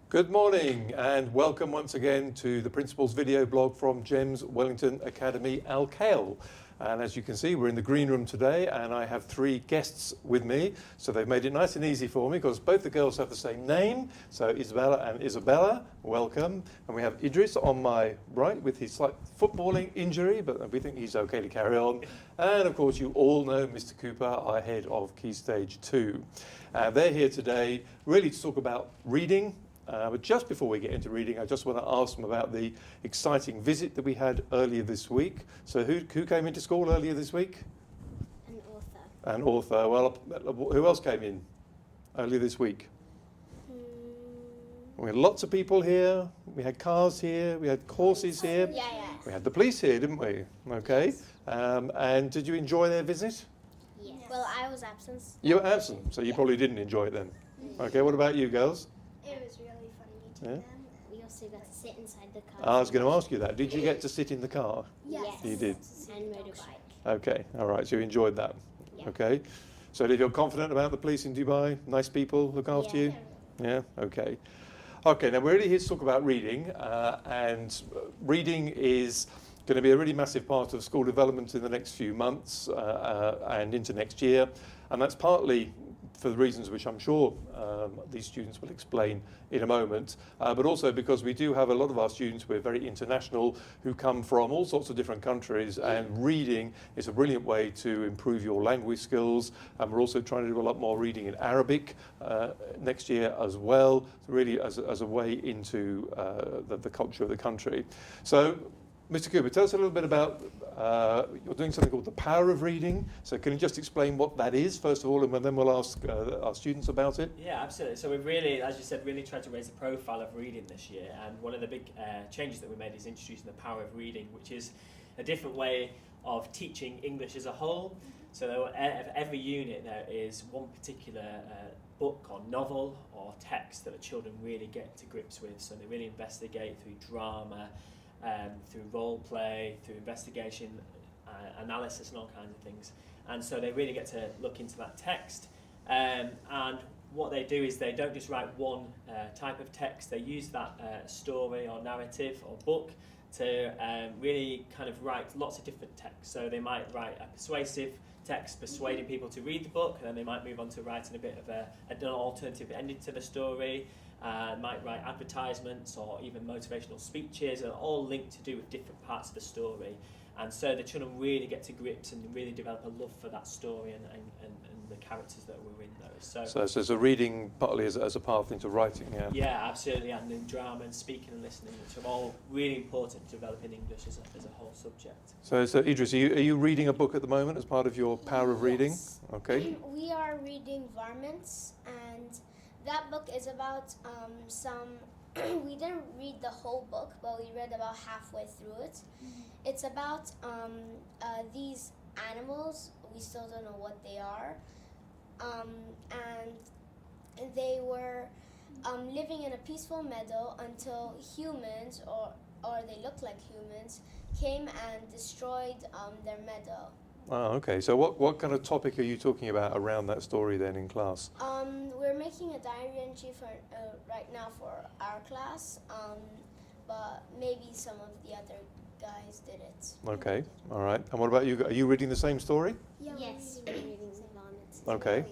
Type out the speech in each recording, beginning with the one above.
Good morning and welcome once again to the Principal's video blog from GEMS Wellington Academy Al Khail. And as you can see, we're in the green room today and I have three guests with me. So they've made it nice and easy for me because both the girls have the same name. So Isabella and Isabella, welcome. And we have Idris on my right with his slight footballing injury, but we think he's okay to carry on. And of course, you all know Mr. Cooper, our head of Key Stage 2. They're here today really to talk about reading. But just before we get into reading, I just want to ask them about the exciting visit that we had earlier this week. So who came into school earlier this week? An author. An author. Well, who else came in earlier this week? We had lots of people here. We had cars here. We had horses here. Yeah. We had the police here, didn't we? Okay. And did you enjoy their visit? Yes. Well, I was absent. You were absent, so you probably didn't enjoy it then. Okay, what about you girls? It was really fun meeting them. We also got to sit inside the car. I was going to ask you that. Did you get to sit in the car? Yes. You did. And motorbike. Okay, all right, so you enjoyed that. Yeah. Okay, so did you feel confident about the police in Dubai? Nice people, look after you? Yeah, okay. Okay, now we're really here to talk about reading, and reading is going to be a really massive part of school development in the next few months and into next year, and that's partly for the reasons which I'm sure these students will explain in a moment, but also because we do have a lot of our students, we're very international, who come from all sorts of different countries, and reading is a brilliant way to improve your language skills, and we're also trying to do a lot more reading in Arabic next year as well, really as a way into the culture of the country. So, Mr. Cooper, tell us a little bit about, you're doing something called the power of reading. So can you just explain what that is, first of all, and then we'll ask our students about it? Yeah, absolutely. So we've really, as you said, really tried to raise the profile of reading this year. And one of the big changes that we made is introducing the power of reading, which is a different way of teaching English as a whole. So every unit there is one particular book or novel or text that the children really get to grips with. So they really investigate through drama, through role play, through investigation, analysis and all kinds of things. And so they really get to look into that text. And what they do is they don't just write one type of text, they use that story or narrative or book to really kind of write lots of different texts. So they might write a persuasive text persuading people to read the book, and then they might move on to writing a bit of an alternative ending to the story. Might write advertisements or even motivational speeches, and all linked to do with different parts of the story. And so the children really get to grips and really develop a love for that story and the characters that were in those. So there's a reading partly as a path into writing, yeah? Yeah, absolutely, and in drama and speaking and listening, which are all really important to developing English as a whole subject. So Idris, are you reading a book at the moment as part of your power of reading? Yes. Okay. We are reading Varmints, and that book is about we didn't read the whole book, but we read about halfway through it. It's about these animals. We still don't know what they are. And they were living in a peaceful meadow until humans, or they looked like humans, came and destroyed their meadow. Oh, okay. So what kind of topic are you talking about around that story then in class? We're making a diary entry for right now for our class, but maybe some of the other guys did it. Okay, all right. And what about you? Are you reading the same story? Yes, we're reading Varmints. Okay.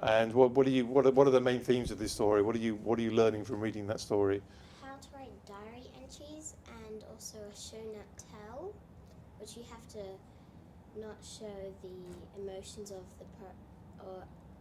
And what are the main themes of this story? What are you learning from reading that story? How to write diary entries, and also a show not tell, which you have to not show the emotions of the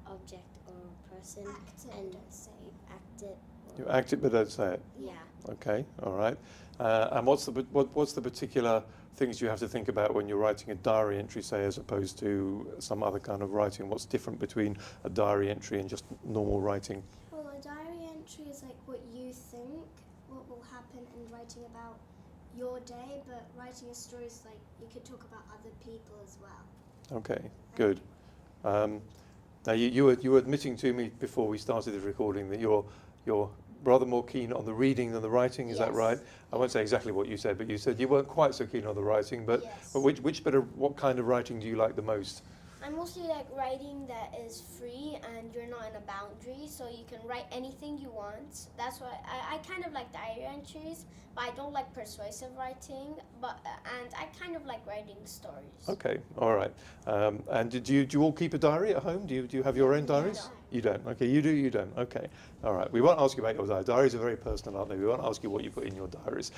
object or person. Act it, and don't say it. act it. You act it but don't say it. Yeah. Okay, all right. And what's the particular things you have to think about when you're writing a diary entry, say, as opposed to some other kind of writing? What's different between a diary entry and just normal writing? Well, a diary entry is like what you think, what will happen, and writing about your day, but writing a story is like you could talk about other people as well. Okay, good. Now you were admitting to me before we started the recording that you're rather more keen on the reading than the writing. Is that Yes. right? I won't say exactly what you said, but you said you weren't quite so keen on the writing. But Yes. what kind of writing do you like the most? I mostly like writing that is free and you're not in a boundary, so you can write anything you want. That's why I kind of like diary entries, but I don't like persuasive writing. And I kind of like writing stories. Okay, all right. And do you all keep a diary at home? Do you have your own diaries? No. You don't. Okay, you do. You don't. Okay, all right. We won't ask you about your diary. Diaries are very personal, aren't they? We won't ask you what you put in your diaries.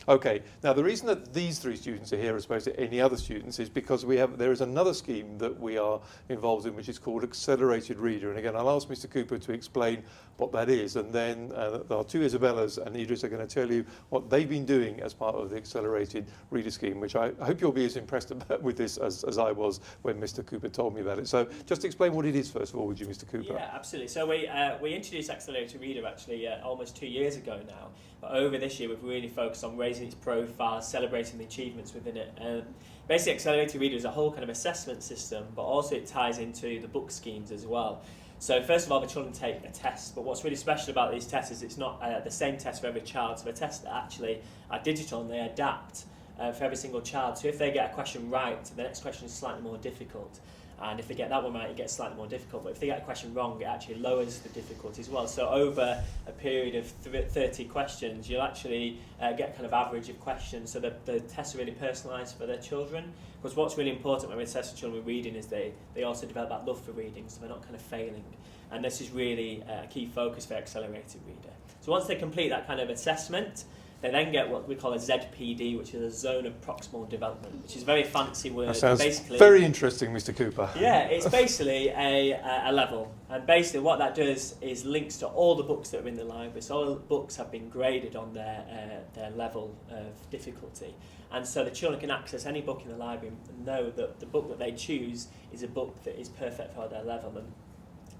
Okay. Now the reason that these 3 students are here as opposed to any other students is because there is another scheme that we are involved in, which is called Accelerated Reader. And again, I'll ask Mr. Cooper to explain what that is, and then our 2 Isabellas and Idris are going to tell you what they've been doing as part of the Accelerated Reader scheme, which I hope you'll be as impressed with this as I was when Mr. Cooper told me about it. So just explain what it is first of all, would you, Mr. Cooper? Yeah, absolutely. So we introduced Accelerated Reader actually almost 2 years ago now. But over this year, we've really focused on raising its profile, celebrating the achievements within it. Basically, Accelerated Reader is a whole kind of assessment system, but also it ties into the book schemes as well. So first of all, the children take a test, but what's really special about these tests is it's not the same test for every child. So the tests actually are digital and they adapt for every single child. So if they get a question right, the next question is slightly more difficult. And if they get that one right, it gets slightly more difficult. But if they get a question wrong, it actually lowers the difficulty as well. So over a period of 30 questions, you'll actually get kind of average of questions. So the tests are really personalised for their children. Because what's really important when we assess the children with reading is they also develop that love for reading, so they're not kind of failing. And this is really a key focus for Accelerated Reader. So once they complete that kind of assessment, they then get what we call a ZPD, which is a Zone of Proximal Development, which is a very fancy word. That sounds basically, very interesting, Mr. Cooper. yeah, it's basically a level. And basically what that does is links to all the books that are in the library. So all the books have been graded on their level of difficulty. And so the children can access any book in the library and know that the book that they choose is a book that is perfect for their level. And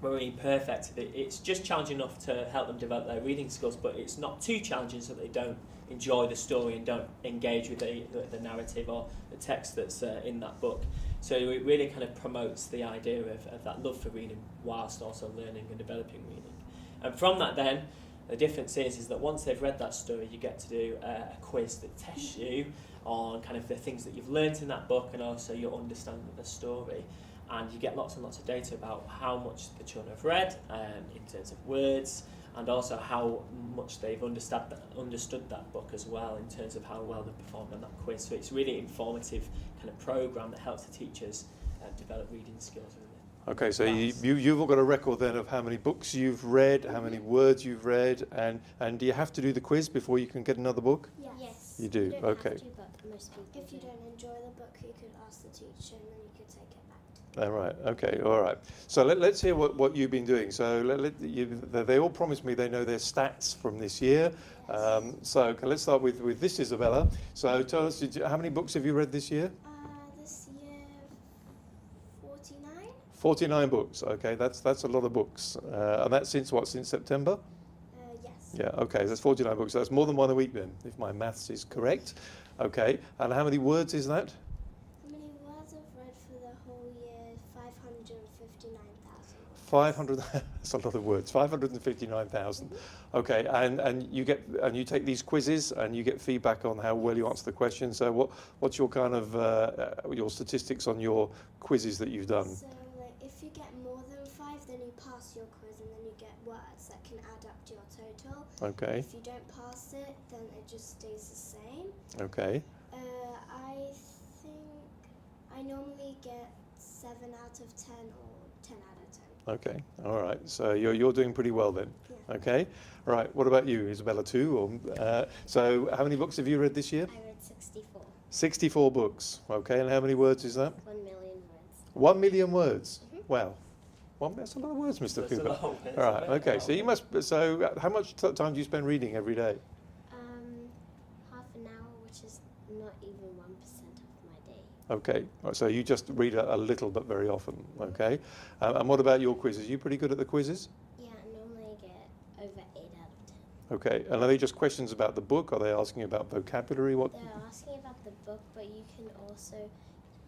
when we mean perfect, it's just challenging enough to help them develop their reading skills, but it's not too challenging so that they don't enjoy the story and don't engage with the narrative or the text that's in that book. So it really kind of promotes the idea of that love for reading whilst also learning and developing reading. And from that then, the difference is that once they've read that story, you get to do a quiz that tests you on kind of the things that you've learnt in that book and also your understanding of the story. And you get lots and lots of data about how much the children have read in terms of words, and also how much they've understood that book as well in terms of how well they've performed on that quiz. So it's really informative kind of programme that helps the teachers develop reading skills. Okay, so you've all got a record then of how many books you've read, how many words you've read, and do you have to do the quiz before you can get another book? Yes. You do, You don't okay. Have to, but most people If you do. don't enjoy the book, you could ask the teacher and then you could take it back. All right, okay, all right. So let's hear what you've been doing. So they all promised me they know their stats from this year. So let's start with this, Isabella. So tell us, how many books have you read this year? This year, 49? 49 books, okay, that's a lot of books. And that's since September? Yes. Yeah, okay, that's 49 books. So that's more than one a week then, if my maths is correct. Okay, and how many words is that? How many words I've read for the whole year? 559,000. 500, that's a lot of words, 559,000. Okay, and you take these quizzes and you get feedback on how well you answer the questions. So what's your kind of, your statistics on your quizzes that you've done? So, like, if you get more than 5, then you pass your quiz and then you get words that can add up to your total. Okay, If you don't pass it, then it just stays the same. okay, I think I normally get 7 out of 10 or 10 out of 10. okay, all right. So you're doing pretty well then. Yeah. Okay, all right. What about you, Isabella, too? So how many books have you read this year? I read 64. 64 books. Okay, and how many words is that? 1 million words. 1 million words. Wow. Well, that's a lot of words, Mr. That's a Cooper. lot of words, All right. isn't it? Okay. So you must. So how much time do you spend reading every day? Half an hour, which is not even 1% of my day. Okay. So you just read a little, but very often. Okay. And what about your quizzes? Are you pretty good at the quizzes? Yeah, normally I get over 8 out of 10. Okay. And are they just questions about the book? Are they asking about vocabulary? What? They're asking about the book, but you can also,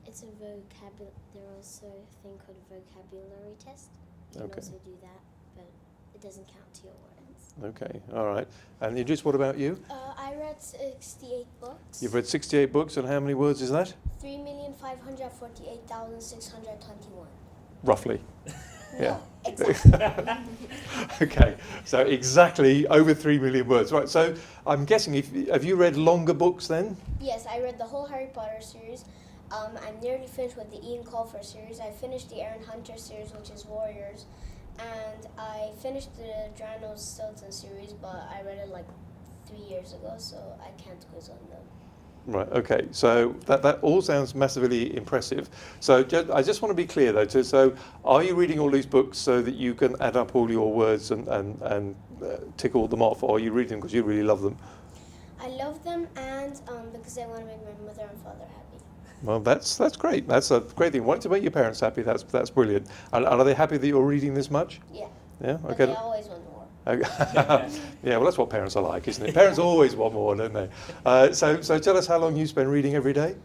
it's a there's also a thing called a vocabulary test. You can Okay. also do that, but it doesn't count to your words. Okay. All right. And just what about you? I I read 68 books. You've read 68 books, and how many words is that? 3,548,621. Roughly. Yeah. No, exactly. Okay, so exactly over 3 million words. Right, so I'm guessing, have you read longer books then? Yes, I read the whole Harry Potter series. I'm nearly finished with the Ian Colfer series. I finished the Aaron Hunter series, which is Warriors. And I finished the Drano Stilton series, but I read it like 3 years ago, so I can't quiz on them. Right, okay, so that all sounds massively impressive. So I just want to be clear though, so are you reading all these books so that you can add up all your words and tick all them off, or are you reading them because you really love them? I love them, and because I want to make my mother and father happy. Well, that's great. That's a great thing. Want to make your parents happy, that's brilliant. And are they happy that you're reading this much? Yeah. Yeah, But okay. they always want more. Yeah, well, that's what parents are like, isn't it? Parents always want more, don't they? So tell us how long you spend reading every day?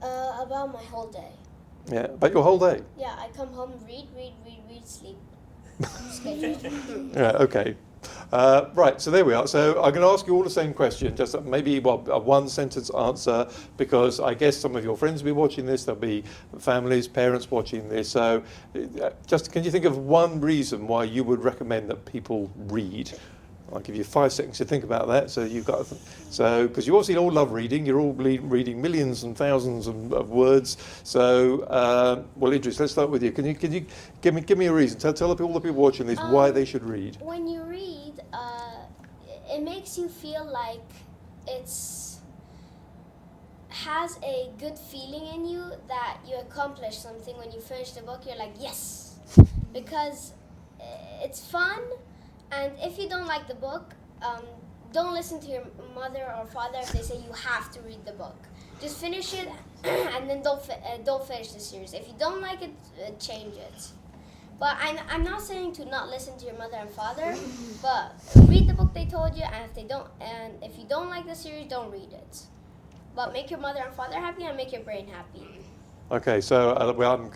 About my whole day. Yeah, about your whole day? Yeah, I come home, read, sleep. Schedule. Yeah, okay. Right, so there we are. So I'm going to ask you all the same question, just maybe a one-sentence answer, because I guess some of your friends will be watching this, there'll be families, parents watching this. So just can you think of one reason why you would recommend that people read? I'll give you 5 seconds to think about that. So you've got, because you obviously all love reading. You're all reading millions and thousands of words. So, well, Idris, let's start with you. Can you give me a reason? Tell all the people watching this why they should read. When you read, it makes you feel like has a good feeling in you that you accomplished something. When you finish the book, you're like, yes, because it's fun. And if you don't like the book, don't listen to your mother or father if they say you have to read the book. Just finish it, and then don't finish the series. If you don't like it, change it. But I'm not saying to not listen to your mother and father, but read the book they told you, and if you don't like the series, don't read it. But make your mother and father happy, and make your brain happy. Okay, so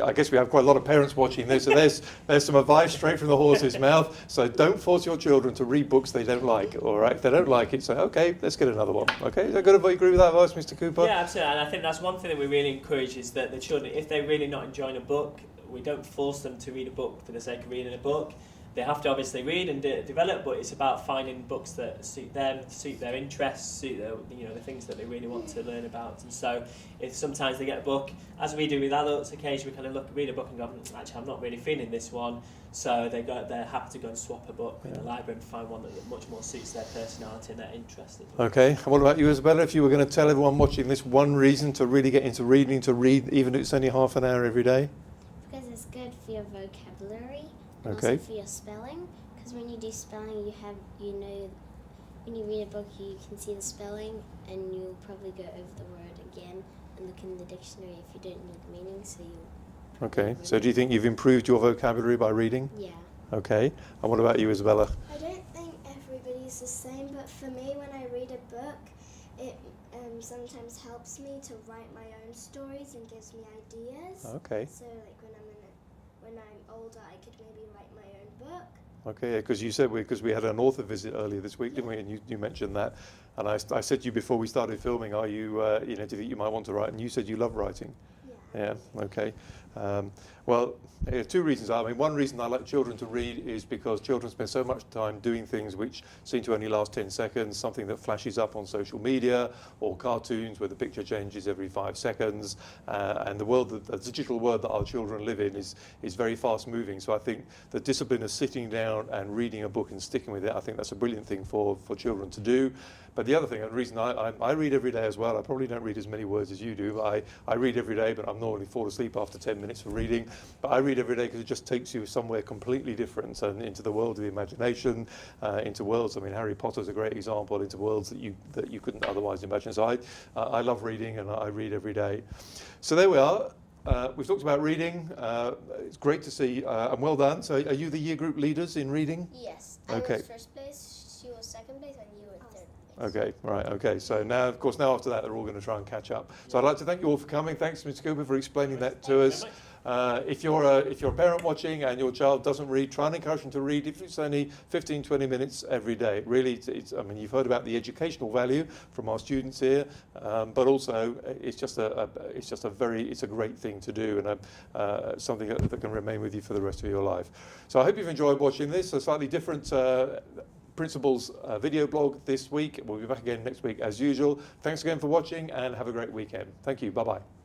I guess we have quite a lot of parents watching this, so there's some advice straight from the horse's mouth. So don't force your children to read books they don't like, all right? If they don't like it, say, okay, let's get another one. Okay, is that good? Do you agree with that advice, Mr. Cooper? Yeah, absolutely. And I think that's one thing that we really encourage is that the children, if they're really not enjoying a book, we don't force them to read a book for the sake of reading a book. They have to obviously read and develop, but it's about finding books that suit them, suit their interests, suit the things that they really want to learn about. And so, if sometimes they get a book, as we do with adults, occasionally we kind of read a book and go, actually, I'm not really feeling this one. So they're happy to go and swap a book in the library and find one that much more suits their personality and their interests. Okay, and what about you, Isabella? If you were going to tell everyone watching this one reason to really get into reading, to read, even if it's only half an hour every day? Because it's good for your vocabulary. And Okay. also for your spelling, because when you do spelling, when you read a book, you can see the spelling, and you'll probably go over the word again and look in the dictionary if you don't know the meaning. So Okay, so do you think you've improved your vocabulary by reading? yeah. Okay, and what about you, Isabella? I don't think everybody's the same, but for me, when I read a book, it sometimes helps me to write my own stories and gives me ideas. Okay, So like when I'm older, I could maybe write my own book. okay, because you said because we had an author visit earlier this week, didn't we? And you mentioned that, and I said to you before we started filming, are you, do you think you might want to write? And you said you love writing. Yeah. Yeah, okay. Well, 2 reasons. I mean, one reason I like children to read is because children spend so much time doing things which seem to only last 10 seconds, something that flashes up on social media or cartoons where the picture changes every 5 seconds. And the digital world that our children live in is very fast moving. So I think the discipline of sitting down and reading a book and sticking with it, I think that's a brilliant thing for children to do. But the other thing, the reason I read every day as well, I probably don't read as many words as you do, but I read every day, but I'm normally fall asleep after 10 minutes of reading. But I read every day because it just takes you somewhere completely different and into the world of the imagination, into worlds. I mean, Harry Potter's a great example, into worlds that you couldn't otherwise imagine. So I love reading, and I read every day. So there we are. We've talked about reading. It's great to see, and well done. So are you the year group leaders in reading? Yes. Okay. I was first place, she was second place, and you were third place. Okay, right, okay. So now, of course, after that, they're all going to try and catch up. So I'd like to thank you all for coming. Thanks, Mr. Cooper, for explaining that to us. If you're a parent watching and your child doesn't read, try and encourage them to read. If it's only 15, 20 minutes every day, really, I mean, you've heard about the educational value from our students here, but also it's a great thing to do, and something that can remain with you for the rest of your life. So I hope you've enjoyed watching this. A slightly different Principals video blog this week. We'll be back again next week as usual. Thanks again for watching and have a great weekend. Thank you. Bye-bye.